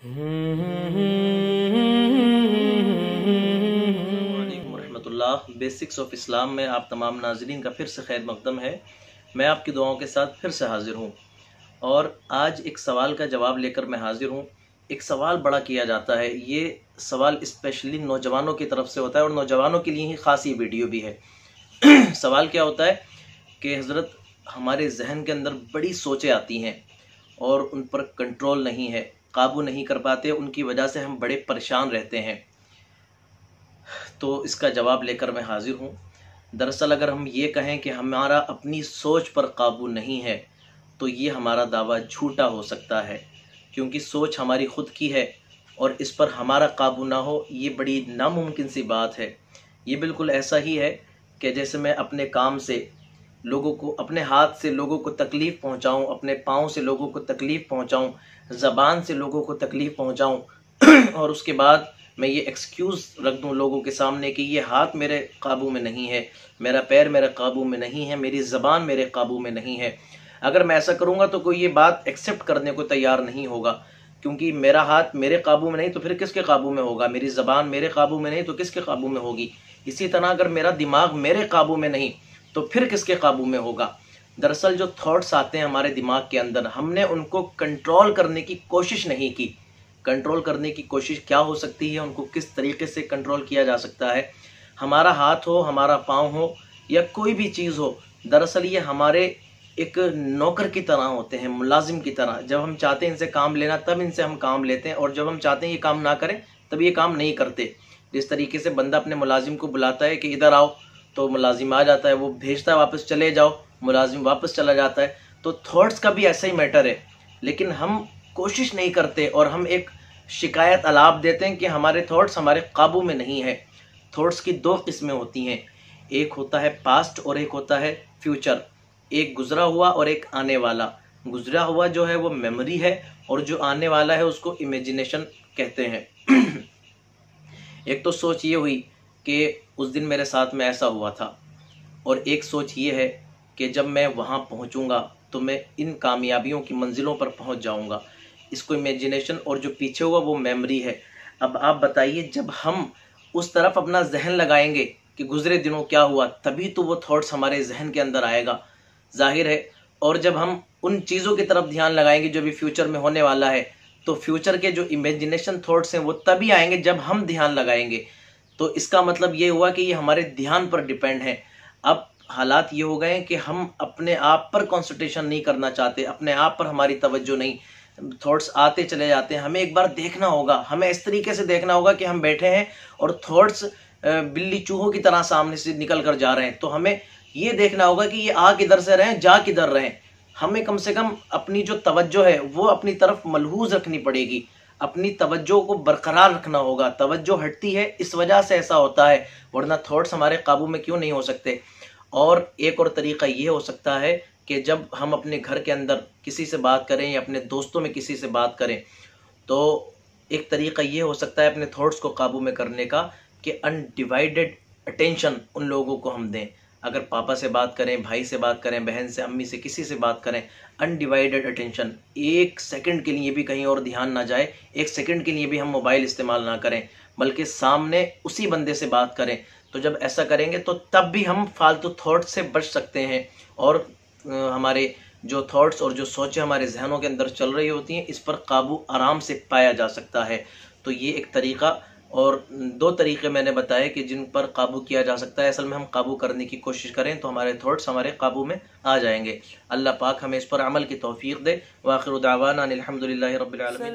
वालेकुम रहमतुल्लाह। Basics of Islam में आप तमाम नाज़रीन का फिर से खैर मकदम है। मैं आपकी दुआओं के साथ फिर से हाज़िर हूँ और आज एक सवाल का जवाब लेकर मैं हाज़िर हूँ। एक सवाल बड़ा किया जाता है, ये सवाल स्पेशली नौजवानों की तरफ से होता है और नौजवानों के लिए ही ख़ास ये वीडियो भी है। सवाल क्या होता है कि हज़रत हमारे जहन के अंदर बड़ी सोचें आती हैं और उन पर कंट्रोल नहीं है, काबू नहीं कर पाते, उनकी वजह से हम बड़े परेशान रहते हैं। तो इसका जवाब लेकर मैं हाजिर हूँ। दरअसल अगर हम ये कहें कि हमारा अपनी सोच पर काबू नहीं है तो ये हमारा दावा झूठा हो सकता है, क्योंकि सोच हमारी खुद की है और इस पर हमारा काबू ना हो ये बड़ी नामुमकिन सी बात है। ये बिल्कुल ऐसा ही है कि जैसे मैं अपने काम से लोगों को, अपने हाथ से लोगों को तकलीफ़ पहुंचाऊं, अपने पाँव से लोगों को तकलीफ़ पहुंचाऊं, ज़बान से लोगों को तकलीफ़ पहुंचाऊं और उसके बाद मैं ये एक्सक्यूज़ रख दूं लोगों के सामने कि ये हाथ मेरे काबू में नहीं है, मेरा पैर मेरे काबू में नहीं है, मेरी ज़बान मेरे काबू में नहीं है। अगर मैं ऐसा करूँगा तो कोई ये बात एक्सेप्ट करने को तैयार नहीं होगा, क्योंकि मेरा हाथ मेरे काबू में नहीं तो फिर किसके काबू में होगा, मेरी ज़बान मेरे काबू में नहीं तो किसके काबू में होगी। इसी तरह अगर मेरा दिमाग मेरे काबू में नहीं तो फिर किसके काबू में होगा। दरअसल जो थॉट्स आते हैं हमारे दिमाग के अंदर, हमने उनको कंट्रोल करने की कोशिश नहीं की। कंट्रोल करने की कोशिश क्या हो सकती है, उनको किस तरीके से कंट्रोल किया जा सकता है। हमारा हाथ हो, हमारा पाँव हो या कोई भी चीज़ हो, दरअसल ये हमारे एक नौकर की तरह होते हैं, मुलाजिम की तरह। जब हम चाहते हैं इनसे काम लेना तब इनसे हम काम लेते हैं, और जब हम चाहते हैं ये काम ना करें तब ये काम नहीं करते। जिस तरीके से बंदा अपने मुलाजिम को बुलाता है कि इधर आओ, तो मुलाजिम आ जाता है, वो भेजता है वापस चले जाओ, मुलाजिम वापस चला जाता है। तो थॉट्स का भी ऐसा ही मैटर है, लेकिन हम कोशिश नहीं करते और हम एक शिकायत अलाप देते हैं कि हमारे थॉट्स हमारे काबू में नहीं है। थॉट्स की दो किस्में होती हैं, एक होता है पास्ट और एक होता है फ्यूचर। एक गुजरा हुआ और एक आने वाला। गुजरा हुआ जो है वो मेमोरी है और जो आने वाला है उसको इमेजिनेशन कहते हैं। एक तो सोच ये हुई कि उस दिन मेरे साथ में ऐसा हुआ था, और एक सोच ये है कि जब मैं वहाँ पहुँचूँगा तो मैं इन कामयाबियों की मंजिलों पर पहुँच जाऊँगा। इसको इमेजिनेशन, और जो पीछे हुआ वो मेमोरी है। अब आप बताइए, जब हम उस तरफ अपना जहन लगाएंगे कि गुजरे दिनों क्या हुआ, तभी तो वो थॉट्स हमारे जहन के अंदर आएगा, जाहिर है। और जब हम उन चीज़ों की तरफ ध्यान लगाएंगे जो भी फ्यूचर में होने वाला है, तो फ्यूचर के जो इमेजिनेशन थॉट्स हैं वो तभी आएंगे जब हम ध्यान लगाएंगे। तो इसका मतलब ये हुआ कि ये हमारे ध्यान पर डिपेंड है। अब हालात ये हो गए कि हम अपने आप पर कंसंट्रेशन नहीं करना चाहते, अपने आप पर हमारी तवज्जो नहीं, थॉट्स आते चले जाते हैं। हमें एक बार देखना होगा, हमें इस तरीके से देखना होगा कि हम बैठे हैं और थॉट्स बिल्ली चूहों की तरह सामने से निकल कर जा रहे हैं। तो हमें ये देखना होगा कि ये आ किधर से रहे हैं, जा किधर रहे हैं। हमें कम से कम अपनी जो तवज्जो है वो अपनी तरफ मलहूज रखनी पड़ेगी, अपनी तवज्जो को बरकरार रखना होगा। तवज्जो हटती है इस वजह से ऐसा होता है, वरना थॉट्स हमारे काबू में क्यों नहीं हो सकते। और एक और तरीका ये हो सकता है कि जब हम अपने घर के अंदर किसी से बात करें या अपने दोस्तों में किसी से बात करें, तो एक तरीका ये हो सकता है अपने थॉट्स को काबू में करने का कि अनडिवाइडेड अटेंशन उन लोगों को हम दें। अगर पापा से बात करें, भाई से बात करें, बहन से, अम्मी से, किसी से बात करें, अनडिवाइडेड अटेंशन। एक सेकंड के लिए भी कहीं और ध्यान ना जाए, एक सेकंड के लिए भी हम मोबाइल इस्तेमाल ना करें, बल्कि सामने उसी बंदे से बात करें। तो जब ऐसा करेंगे तो तब भी हम फालतू थॉट्स से बच सकते हैं, और हमारे जो थॉट्स और जो सोचें हमारे जहनों के अंदर चल रही होती हैं, इस पर काबू आराम से पाया जा सकता है। तो ये एक तरीका, और दो तरीके मैंने बताए कि जिन पर काबू किया जा सकता है। असल में हम काबू करने की कोशिश करें तो हमारे थॉट्स हमारे काबू में आ जाएंगे। अल्लाह पाक हमें इस पर अमल की तौफीक दे। व आखिरु दावाना अनिल हम्दुलिल्लाहि रब्बिल आलमीन।